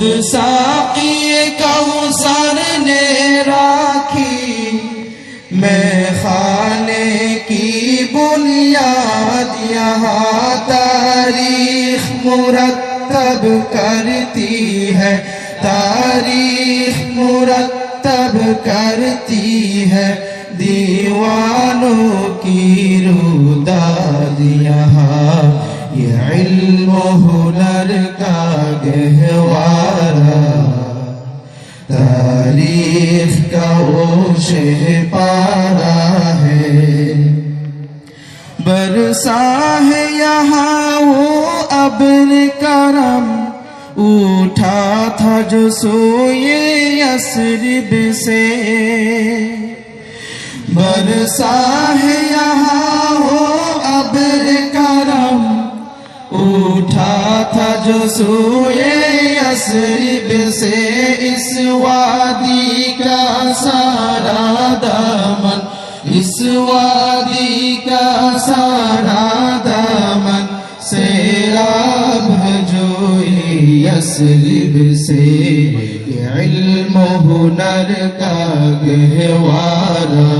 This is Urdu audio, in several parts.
ساقی کوثر نے راکھی میں خانے کی بنیاد یہاں تاریخ مرتب کرتی ہے، تاریخ مرتب کرتی ہے، دیوانوں کی روداد یہاں یہ علم و ہنر کا گہوارہ، تاریخ کا وہ شہ پارہ ہے، برسا ہے یہاں وہ ابر کرم، اٹھا تھا جو سوئے یثرب سے، برسا ہے یہاں وہ ابر کرم، اٹھا تھا جو سوئے یثرب سے، اس وادی کا سارا دامن، اس وادی کا سارا دامن سیراب ہے جو یثرب سے، یہ علم و ہنر کا گہوارہ،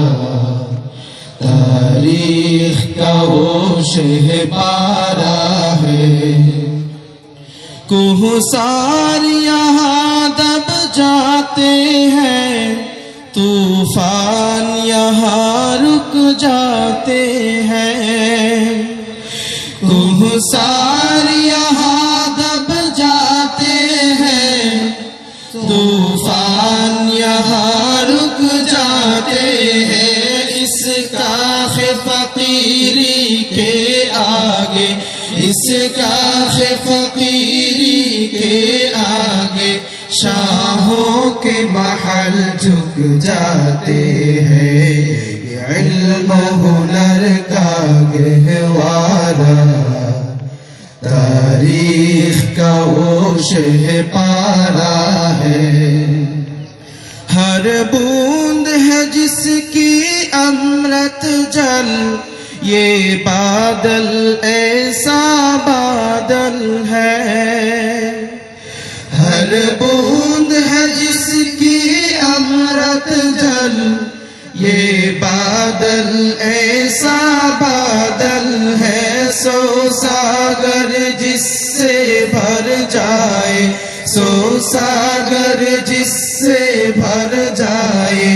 تاریخ کا وہ شہ پارہ ہے، کوہسار یہاں دب جاتے ہیں، طوفان یہاں رک جاتے ہیں، کوہسار یہاں دب جاتے ہیں، طوفان یہاں رک جاتے ہیں، اس کاخ فقیری کے آگے، اس کاخ فقیری کے آگے شاہوں کے محل جھک جاتے ہیں، یہ علم و ہنر کا گہوارہ، تاریخ کا وہ شہ پارہ ہے، ہر بوند ہے جس کی امرت جل، یہ بادل ایسا بادل ہے، ہر بوند ہے جس کی امرت جل، یہ بادل ایسا بادل ہے، سو ساگر جس سے بھر جائے، سو ساگر جس سے بھر جائے،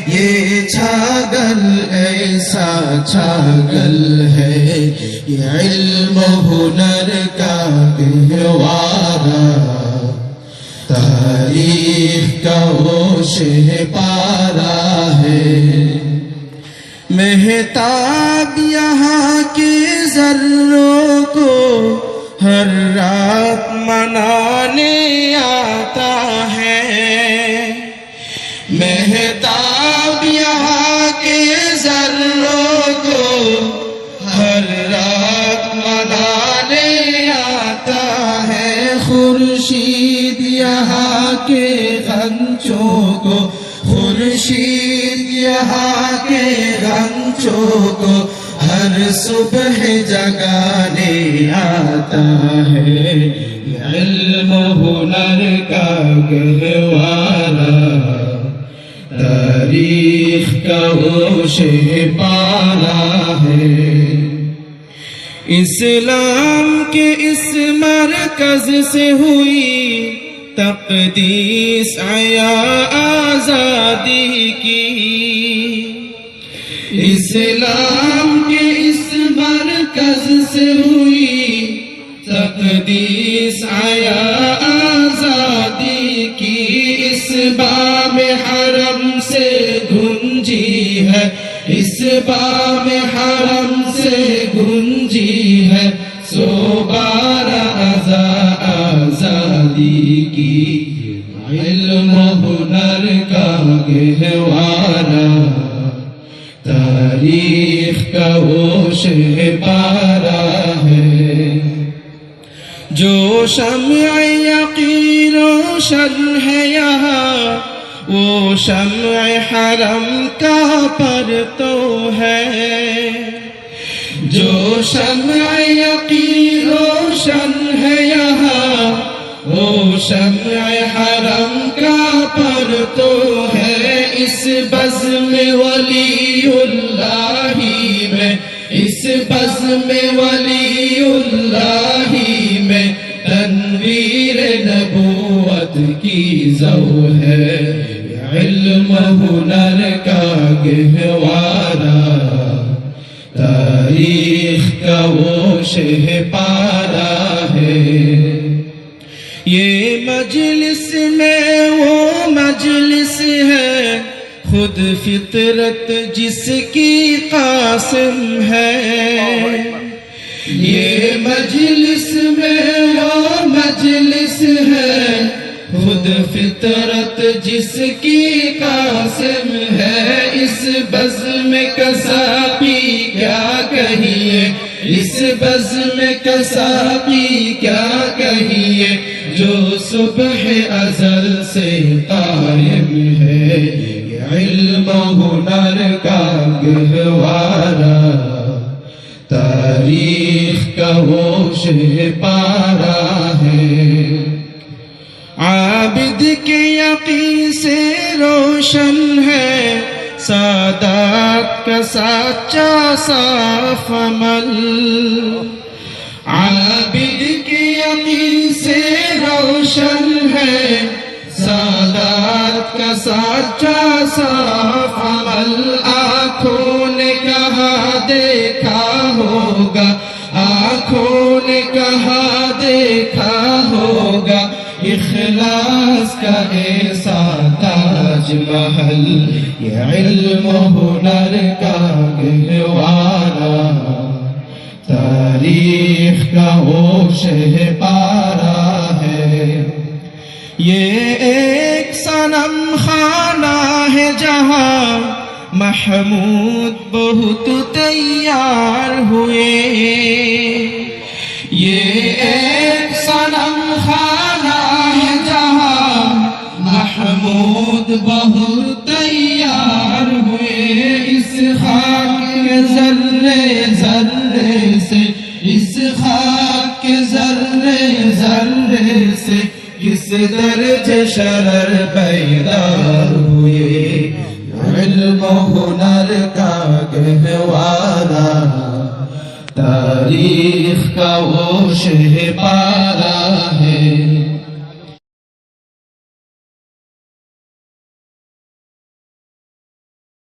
یہ چھاگل ایسا چھاگل ہے، یہ علم و ہنر کا گہوارہ، تاریخ کا وہ شہ پارہ ہے، مہتاب یہاں کے ذروں کو ہر رات منانے آتا ہے، مہتاب یہاں کے ذروں کو ہر رات منانے آتا ہے، خورشید یہاں کے غنچوں کو، خورشید یہاں کے غنچوں کو ہر صبح جگانے آتا ہے، یہ علم و ہنر کا گہوارہ، تاریخ کا وہ شہ پارہ ہے، اسلام کے اس مرکز سے ہوئی تقدیس عیا آزادی کی، اسلام کے اس مرکز سے ہوئی تقدیس عیا آزادی کی، اس بام حرم سے گونجی ہے، اس بام حرم سے گونجی ہے، سو بارہ آزادی کی، علم و ہنر کا گہوارہ، تاریخ کا وہ شہ پارہ ہے، جو شمع یقین روشن ہے یہاں، وہ شمع حرم کا پرتو ہے، جو شمع یقین روشن ہے یہاں، وہ شمع حرم کا پرتو ہے اس بزم ولی اللہ میں، اس بزم ولی اللہ میں تنویر نبوت کی ضو ہے، علم ہنر کا گہوارہ تاریخ کا وہ شہ پارا ہے۔ یہ مجلس میں وہ مجلس ہے خود فطرت جس کی قاسم ہے، یہ مجلس میں وہ مجلس ہے خود فطرت جس کی قاسم ہے، اس بزم کا ساقی کیا کہیے، اس بزم کا ساقی کیا کہیے، جو صبح ازل سے قائم ہے، یہ علم ہنر کا گہوارہ تاریخ کا وہ شہ پارا ہے۔ عابد کے یقین سے روشن ہے سادات کا سچا صاف عمل، عابد کے یقین سے روشن ہے سادات کا سچا صاف عمل، آنکھوں نے کہا دیکھا ہوگا، آنکھوں نے کہا دیکھا ہوگا، اخلاص کا ایسا تاج محل، یہ علم ہنر کا گہوارہ تاریخ کا وہ شہ پارا ہے۔ یہ ایک صنم خانہ ہے جہاں محمود بہت تیار ہوئے، یہ ایک صنم خانہ ہے جہاں محمود بہت تیار ہوئے، اس خاک کے ذرے ذرے سے، اس خاک کے ذرے ذرے سے کس درجے شرر بیدار ہوئے، علم ہنر کا گہوارہ تاریخ کا وہ شہ پارا ہے۔